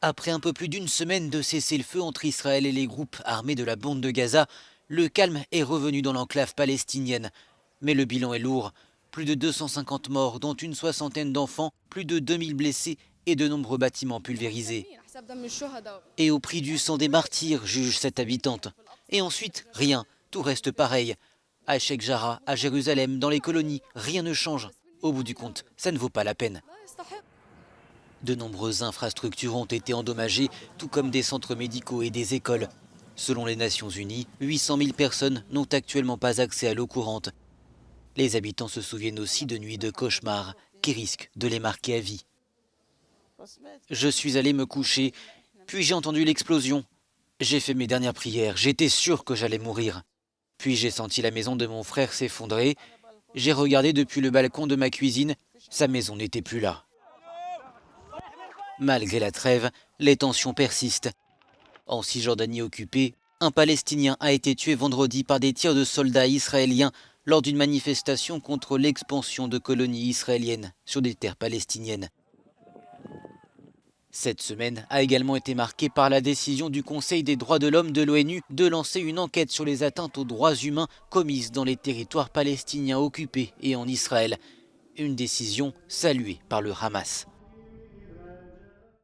Après un peu plus d'une semaine de cessez-le-feu entre Israël et les groupes armés de la bande de Gaza, le calme est revenu dans l'enclave palestinienne. Mais le bilan est lourd. Plus de 250 morts, dont une soixantaine d'enfants, plus de 2000 blessés et de nombreux bâtiments pulvérisés. Et au prix du sang des martyrs, juge cette habitante. Et ensuite, rien, tout reste pareil. À Sheikh Jarrah, à Jérusalem, dans les colonies, rien ne change. Au bout du compte, ça ne vaut pas la peine. De nombreuses infrastructures ont été endommagées, tout comme des centres médicaux et des écoles. Selon les Nations Unies, 800 000 personnes n'ont actuellement pas accès à l'eau courante. Les habitants se souviennent aussi de nuits de cauchemars qui risquent de les marquer à vie. Je suis allé me coucher, puis j'ai entendu l'explosion. J'ai fait mes dernières prières, j'étais sûr que j'allais mourir. Puis j'ai senti la maison de mon frère s'effondrer. J'ai regardé depuis le balcon de ma cuisine, sa maison n'était plus là. Malgré la trêve, les tensions persistent. En Cisjordanie occupée, un Palestinien a été tué vendredi par des tirs de soldats israéliens lors d'une manifestation contre l'expansion de colonies israéliennes sur des terres palestiniennes. Cette semaine a également été marquée par la décision du Conseil des droits de l'homme de l'ONU de lancer une enquête sur les atteintes aux droits humains commises dans les territoires palestiniens occupés et en Israël. Une décision saluée par le Hamas.